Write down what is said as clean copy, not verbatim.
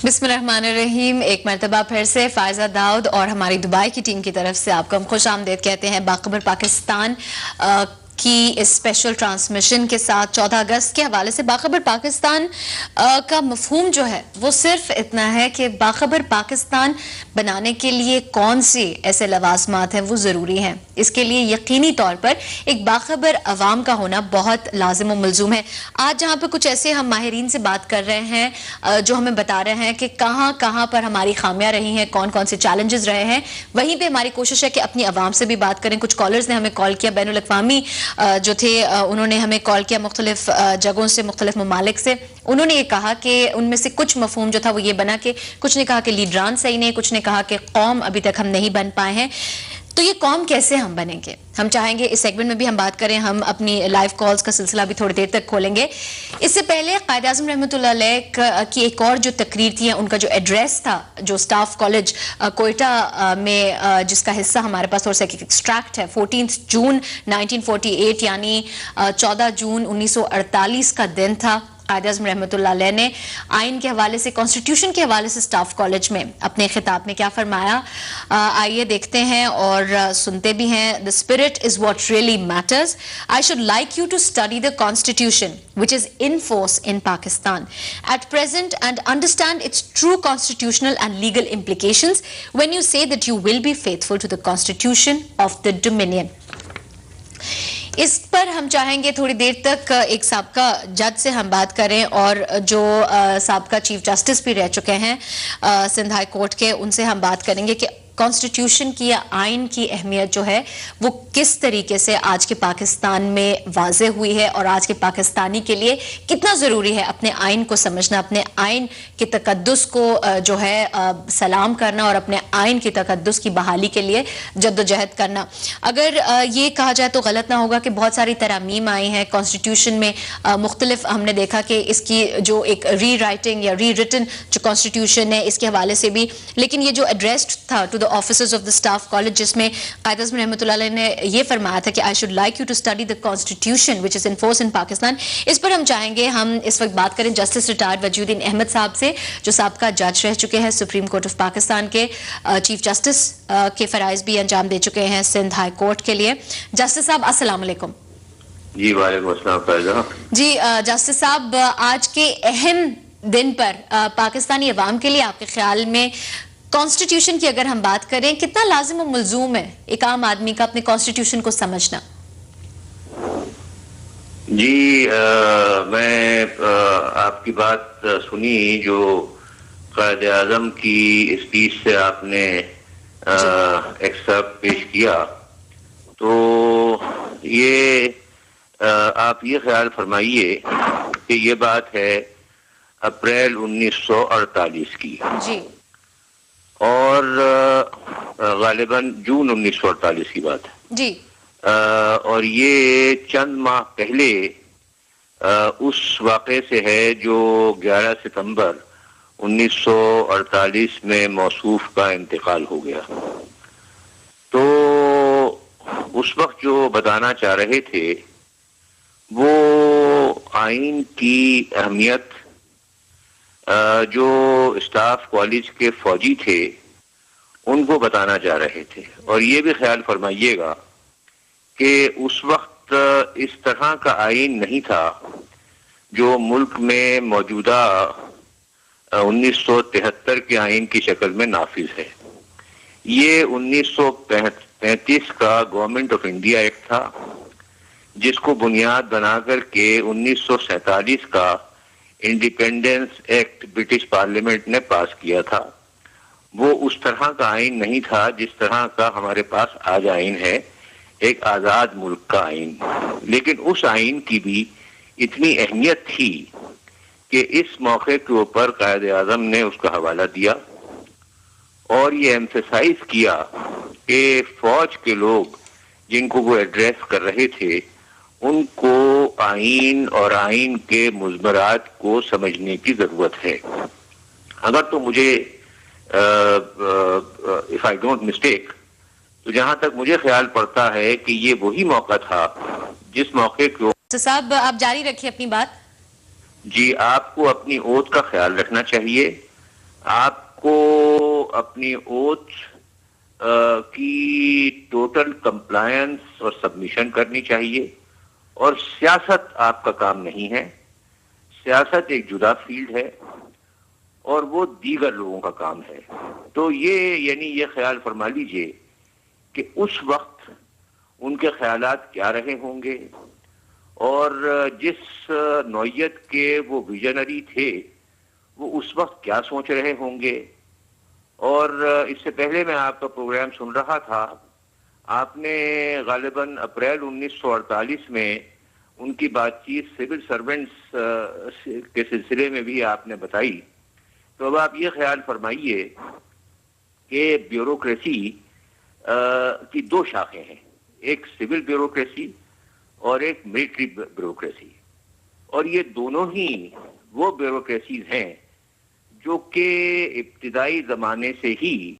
بسم اللہ الرحمن الرحیم. ایک مرتبہ پھر سے فائزہ داؤد اور ہماری دبئی کی ٹیم کی طرف سے آپ کو ہم خوش آمدید کہتے ہیں باخبر پاکستان کی اس اسپیشل ٹرانسمیشن کے ساتھ. 14 اگست کے حوالے سے باخبر پاکستان کا مفہوم جو ہے وہ صرف اتنا ہے کہ باخبر پاکستان بنانے کے لیے کون سی ایسے لوازمات ہیں وہ ضروری ہیں. اس کے لیے یقینی طور پر ایک باخبر عوام کا ہونا بہت لازم و ملزوم ہے. آج جہاں پہ کچھ ایسے ہم ماہرین سے بات کر رہے ہیں جو ہمیں بتا رہے ہیں کہ کہاں کہاں پر ہماری خامیاں رہی ہیں, کون کون سے چیلنجز رہے ہیں, وہیں پہ ہماری کوشش ہے کہ اپنی عوام سے بھی بات کریں. کچھ کالرز نے ہمیں کال کیا, بین الاقوامی جو تھے انہوں نے ہمیں کال کیا مختلف جگہوں سے, مختلف ممالک سے. انہوں نے یہ کہا کہ ان میں سے کچھ مفہوم جو تھا وہ یہ بنا کہ کچھ نے کہا کہ لیڈران صحیح نہیں, کچھ نے کہا کہ قوم ابھی تک ہم نہیں بن پائے ہیں. تو یہ قوم کیسے ہم بنیں گے؟ ہم چاہیں گے اس سیگمنٹ میں بھی ہم بات کریں. ہم اپنی لائیو کالز کا سلسلہ بھی تھوڑی دیر تک کھولیں گے. اس سے پہلے قائد اعظم رحمۃ اللہ علیہ کی ایک اور جو تقریر تھی, ان کا جو ایڈریس تھا جو سٹاف کالج کوئٹہ میں جس کا حصہ ہمارے پاس اور ایکسٹریکٹ ہے, 14 جون 1948 یعنی 14 جون 1948 کا دن تھا. قائد اعظم رحمۃ اللہ علیہ نے آئین کے حوالے سے, کانسٹیٹیوشن کے حوالے سے سٹاف کالج میں اپنے خطاب میں کیا فرمایا, آئیے دیکھتے ہیں اور سنتے بھی ہیں. The spirit is what really matters. I should like you to study the constitution which is in force in Pakistan at present and understand its true constitutional and legal implications when you say that you will be faithful to the constitution of the Dominion. اس پر ہم چاہیں گے تھوڑی دیر تک ایک سابقہ جج سے ہم بات کریں اور جو سابقہ چیف جسٹس بھی رہ چکے ہیں سندھ ہائی کورٹ کے, ان سے ہم بات کریں گے کہ کانسٹیٹیوشن کی یا آئین کی اہمیت جو ہے وہ کس طریقے سے آج کے پاکستان میں واضح ہوئی ہے اور آج کے پاکستانی کے لیے کتنا ضروری ہے اپنے آئین کو سمجھنا, اپنے آئین کے تقدس کو جو ہے سلام کرنا اور اپنے آئین کی تقدس کی بحالی کے لیے جد و جہد کرنا. اگر یہ کہا جائے تو غلط نہ ہوگا کہ بہت ساری ترامیم آئی ہیں کانسٹیٹیوشن میں, مختلف ہم نے دیکھا کہ اس کی جو ایک ری رائٹنگ یا ری ریٹن جو کانسٹیٹیوشن ہے اس کے حوالے سے بھی, لیکن یہ جو ایڈریس تھا to officers of the staff college جس میں قائد اعظم رحمۃ اللہ علیہ نے یہ فرمایا تھا کہ I should like you to study the constitution which is in force in Pakistan. اس پر ہم چاہیں گے ہم اس وقت بات کریں جسٹس ریٹائرڈ وجیہ الدین احمد صاحب سے, جو سابقہ جج رہ چکے ہیں سپریم کورٹ آف پاکستان کے, چیف جسٹس کے فرائض بھی انجام دے چکے ہیں سندھ ہائی کورٹ کے لیے. جسٹس صاحب السلام علیکم. جی وعلیکم السلام فائزہ. جی جسٹس صاحب, آج کے اہم دن پر پاکستانی عوام کے لیے آپ کے خیال میں کانسٹیٹیوشن کی اگر ہم بات کریں کتنا لازم و ملزوم ہے ایک عام آدمی کا اپنے کانسٹیٹیوشن کو سمجھنا؟ جی میں آپ کی بات سنی جو قائد اعظم کی اسپیچ سے آپ نے ایکسرپٹ پیش کیا, تو یہ آپ یہ خیال فرمائیے کہ یہ بات ہے اپریل 1948 کی جی, اور غالباً جون 1948 کی بات ہے جی, اور یہ چند ماہ پہلے اس واقعے سے ہے جو 11 ستمبر 1948 میں موصوف کا انتقال ہو گیا. تو اس وقت جو بتانا چاہ رہے تھے وہ آئین کی اہمیت جو اسٹاف کالج کے فوجی تھے ان کو بتانا چاہ رہے تھے. اور یہ بھی خیال فرمائیے گا کہ اس وقت اس طرح کا آئین نہیں تھا جو ملک میں موجودہ 1973 کے آئین کی شکل میں نافذ ہے. یہ 1935 کا گورنمنٹ آف انڈیا ایکٹ تھا جس کو بنیاد بنا کر کے 1947 کا انڈیپینڈنس ایکٹ برٹش پارلیمنٹ نے پاس کیا تھا. وہ اس طرح کا آئین نہیں تھا جس طرح کا ہمارے پاس آج آئین ہے, ایک آزاد ملک کا آئین. لیکن اس آئین کی بھی اتنی اہمیت تھی کہ اس موقع کے اوپر قائد اعظم نے اس کا حوالہ دیا اور یہ ایمفیسائز کیا کہ فوج کے لوگ جن کو وہ ایڈریس کر رہے تھے ان کو آئین اور آئین کے مضمرات کو سمجھنے کی ضرورت ہے. اگر تو مجھے if I don't mistake, تو جہاں تک مجھے خیال پڑتا ہے کہ یہ وہی موقع تھا جس موقع کو صاحب آپ جاری رکھیے اپنی بات. جی, آپ کو اپنی اوت کا خیال رکھنا چاہیے آپ کو اپنی اوتھ کی ٹوٹل کمپلائنس اور سبمیشن کرنی چاہیے، اور سیاست آپ کا کام نہیں ہے. سیاست ایک جدا فیلڈ ہے اور وہ دیگر لوگوں کا کام ہے. تو یہ خیال فرما لیجئے کہ اس وقت ان کے خیالات کیا رہے ہوں گے، اور جس نوعیت کے وہ ویژنری تھے وہ اس وقت کیا سوچ رہے ہوں گے. اور اس سے پہلے میں آپ کا پروگرام سن رہا تھا، آپ نے غالباً اپریل 1948 میں ان کی بات چیت سول سرونٹس کے سلسلے میں بھی آپ نے بتائی. تو اب آپ یہ خیال فرمائیے کہ بیوروکریسی کی دو شاخیں ہیں، ایک سول بیوروکریسی اور ایک ملٹری بیوروکریسی، اور یہ دونوں ہی وہ بیوروکریسیز ہیں جو کہ ابتدائی زمانے سے ہی